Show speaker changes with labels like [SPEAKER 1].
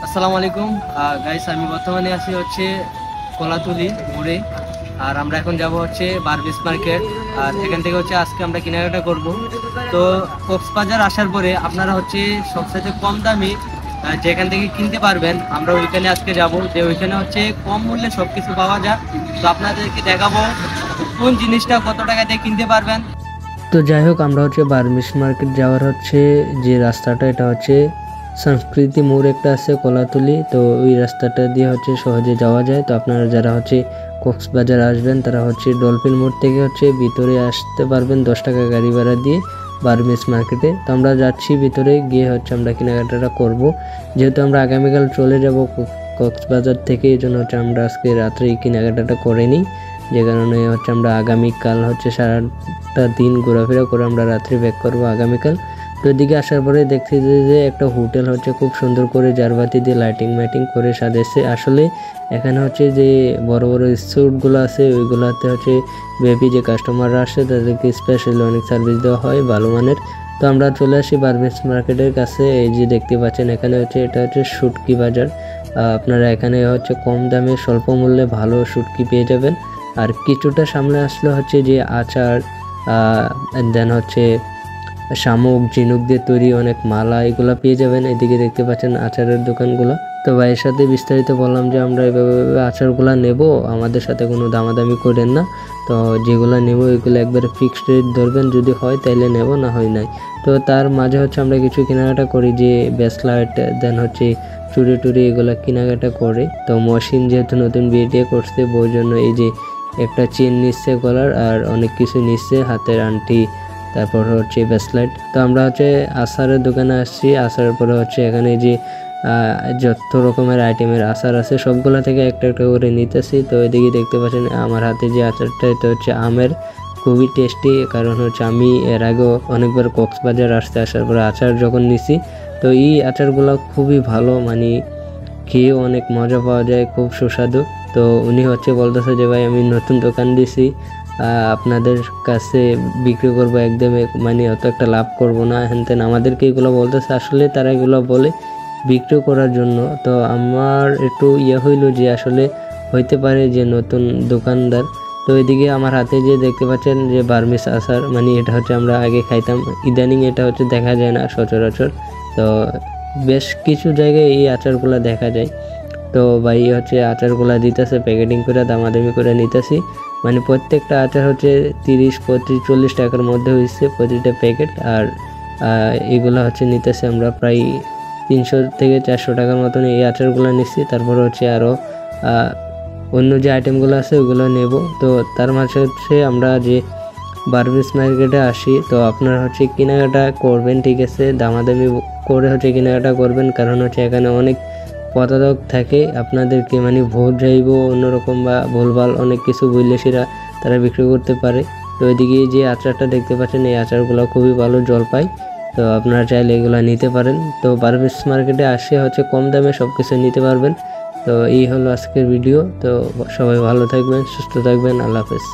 [SPEAKER 1] আসসালামু আলাইকুম গাইস, আমি বর্তমানে আছি কলাতুলি মোড়ে। আর আমরা এখন যাব বারবিস মার্কেট। আর এখান থেকে আজকে আমরা কেনাকাটা করব। তো কক্সবাজার আসার পরে আপনারা সবচেয়ে কম দামি যেখান থেকে কিনতে পারবেন, আমরা ওইখানে আজকে যাব। যে ওইখানে কম মূল্যে সবকিছু পাওয়া যায়। তো আপনাদেরকে দেখাবো কোন জিনিসটা কত টাকাতে কিনতে পারবেন। তো যাই হোক, আমরা বারবিস মার্কেট যাওয়ার যে রাস্তাটা, এটা সংস্কৃতি মোড় একটা আছে কলাতুলি। তো ওই রাস্তাটা দিয়ে সহজে যাওয়া যায়। তো আপনারা যারা কক্সবাজার আসবেন তারা ডলফিন মোড় থেকে ভিতরে আসতে পারবেন 10 টাকা গাড়ি ভাড়া দিয়ে বারবিস মার্কেটে। তো আমরা যাচ্ছি ভিতরে গিয়ে আমরা কেনাকাটাটা করব। যেহেতু আমরা আগামীকাল চলে যাব কক্সবাজার থেকে, এই জন্য আমরা আজকে রাত্রে কেনাকাটাটা করে নিই। যে কারণে আমরা আগামীকাল সারাটা দিন ঘোরাফেরা করে আমরা রাত্রে ব্যাক করব আগামীকাল। তো এদিকে আসার পরে দেখছি যে একটা হোটেল খুব সুন্দর করে জারবাতি দিয়ে লাইটিং করে সাজাইছে। আসলে এখানে যে বড় বড় স্যুটগুলো আছে ওইগুলোতে ভিআইপি যে কাস্টমাররা আসে তাদেরকে স্পেশালি অনেক সার্ভিস দেওয়া হয় ভালো মানের। তো আমরা চলে আসি বারবিস মার্কেটের কাছে। এই যে দেখতে পাচ্ছেন এখানে এটা শুটকি বাজার। আপনারা এখানে কম দামে স্বল্প মূল্যে ভালো শুটকি পেয়ে যাবেন। আর কিছুটা সামনে আসলে যে আচার, দেন শামুক ঝিনুক দিয়ে তৈরি অনেক মালা, এগুলো পেয়ে যাবেন। এদিকে দেখতে পাচ্ছেন আচারের দোকানগুলো। তো ভাইয়ের সাথে বিস্তারিত বললাম যে আমরা এভাবে আচারগুলো নেব, আমাদের সাথে কোনো দামাদামি করেন না। তো যেগুলো নেব এগুলো একবারে ফিক্সড রেট ধরবেন, যদি হয় তাইলে নেব, না হয় নাই। তো তার মাঝে আমরা কিছু কেনাকাটা করি, যে ব্রেসলেট, দেন চুড়ি টুড়ি এগুলো কেনাকাটা করে। তো মহসিন যেহেতু নতুন বিয়ে করছে, বউর জন্য এই যে একটা চেন নিচ্ছে গলার, আর অনেক কিছু নিচ্ছে, হাতের আংটি, তারপর ব্রেসলেট। তো আমরা আচারের দোকানে আসছি। আচারের পরে এখানে যে যত রকমের আইটেমের আচার আছে সবগুলা থেকে একটা একটা করে নিতেছি। তো এদিকে দেখতে পাচ্ছেন আমার হাতে যে আচারটা, এটা আমের, খুবই টেস্টি। কারণ আমি এর আগেও অনেকবার কক্সবাজার আসার পরে আচার যখন নিছি, তো এই আচারগুলো খুবই ভালো, মানে খেয়ে অনেক মজা পাওয়া যায়, খুব সুস্বাদু। তো উনি বলতেছে যে ভাই আমি নতুন দোকান দিছি, আপনাদের কাছে বিক্রি করবো একদম, মানে অত একটা লাভ করব না, হ্যান আমাদেরকে এগুলো বলতেছে। আসলে তারা এগুলো বলে বিক্রি করার জন্য। তো আমার একটু হইলো যে আসলে হইতে পারে যে নতুন দোকানদার। তো এদিকে আমার হাতে যে দেখতে পাচ্ছেন যে বার্মিস আচার, মানে এটা আমরা আগে খাইতাম, ইদানিং এটা দেখা যায় না সচরাচর। তো বেশ কিছু জায়গায় এই আচারগুলো দেখা যায়। তো ভাই আচারগুলা দিতেছে প্যাকেটিং করে, দামাদামি করে নিতেছি। মানে প্রত্যেকটা আচার 30, 35, 40 টাকার মধ্যে হয়েছে প্রতিটা প্যাকেট। আর এগুলো নিতেছে আমরা প্রায় 300 থেকে 400 টাকার মতন এই আচারগুলো নিচ্ছি। তারপর আরও অন্য যে আইটেমগুলো আছে ওগুলো নেব। তো তার মাঝে আমরা যে বারবিস মার্কেটে আসি। তো আপনারা কেনাকাটা করবেন, ঠিক আছে, দামাদামি করে কেনাকাটা করবেন। কারণ এখানে অনেক প্রতারক থাকে, আপনাদেরকে মানে ভোট যাইব অন্যরকম বা ভুলভাল অনেক কিছু বললে তারা বিক্রি করতে পারে। তো এদিকে যে আচারটা দেখতে পাচ্ছেন, এই আচারগুলো খুবই ভালো জলপাই। তো আপনারা চাইলে এগুলো নিতে পারেন। তো বারবিস মার্কেটে আসে কম দামে সব কিছু নিতে পারবেন। তো এই হলো আজকের ভিডিও। তো সবাই ভালো থাকবেন, সুস্থ থাকবেন, আল্লাহ হাফেজ।